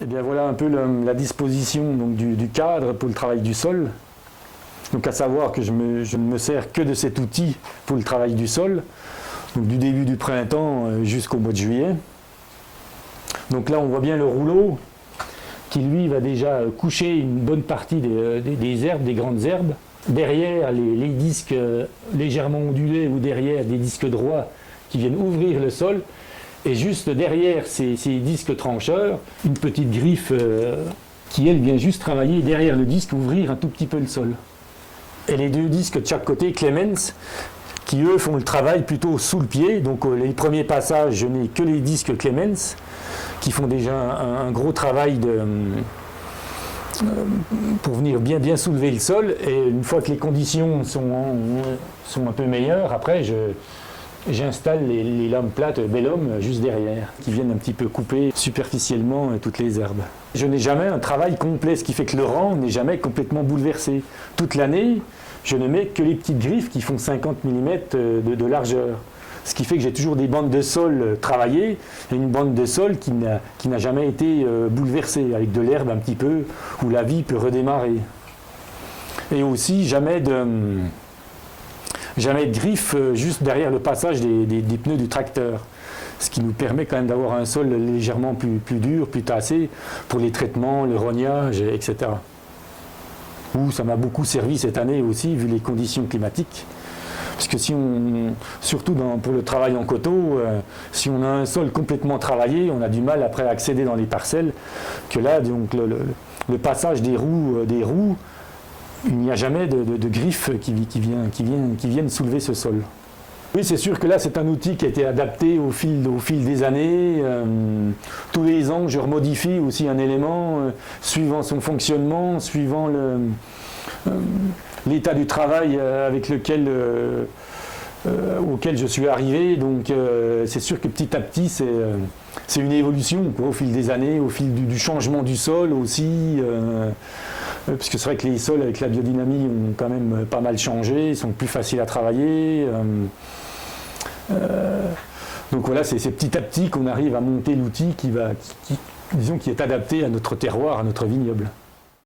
Et bien voilà un peu la disposition donc, du cadre pour le travail du sol. Donc à savoir que je ne me sers que de cet outil pour le travail du sol, donc du début du printemps jusqu'au mois de juillet. Donc là on voit bien le rouleau qui lui va déjà coucher une bonne partie des herbes, des grandes herbes. Derrière les disques légèrement ondulés ou derrière des disques droits qui viennent ouvrir le sol. Et juste derrière ces disques trancheurs, une petite griffe qui elle vient juste travailler derrière le disque, ouvrir un tout petit peu le sol. Et les deux disques de chaque côté, Clemens, qui eux font le travail plutôt sous le pied. Donc les premiers passages, je n'ai que les disques Clemens, qui font déjà un gros travail pour venir bien soulever le sol. Et une fois que les conditions sont un peu meilleures, après j'installe les lames plates Bellum juste derrière, qui viennent un petit peu couper superficiellement toutes les herbes. Je n'ai jamais un travail complet, ce qui fait que le rang n'est jamais complètement bouleversé. Toute l'année, je ne mets que les petites griffes qui font 50 mm de largeur. Ce qui fait que j'ai toujours des bandes de sol travaillées et une bande de sol qui n'a jamais été bouleversée, avec de l'herbe un petit peu, où la vie peut redémarrer. Et aussi, jamais de griffes juste derrière le passage des pneus du tracteur. Ce qui nous permet quand même d'avoir un sol légèrement plus dur, plus tassé, pour les traitements, le rognage, etc. Où ça m'a beaucoup servi cette année aussi, vu les conditions climatiques. Parce que surtout pour le travail en coteau, si on a un sol complètement travaillé, on a du mal après à accéder dans les parcelles. Que là, donc, le passage des roues, il n'y a jamais de griffes qui viennent soulever ce sol. Oui, c'est sûr que là, c'est un outil qui a été adapté au fil des années. Tous les ans, je remodifie aussi un élément, suivant son fonctionnement, suivant l'état du travail auquel je suis arrivé. Donc c'est sûr que petit à petit, c'est une évolution quoi, au fil des années, au fil du changement du sol aussi. Puisque c'est vrai que les sols avec la biodynamie ont quand même pas mal changé, ils sont plus faciles à travailler. Donc voilà, c'est petit à petit qu'on arrive à monter l'outil qui est adapté à notre terroir, à notre vignoble.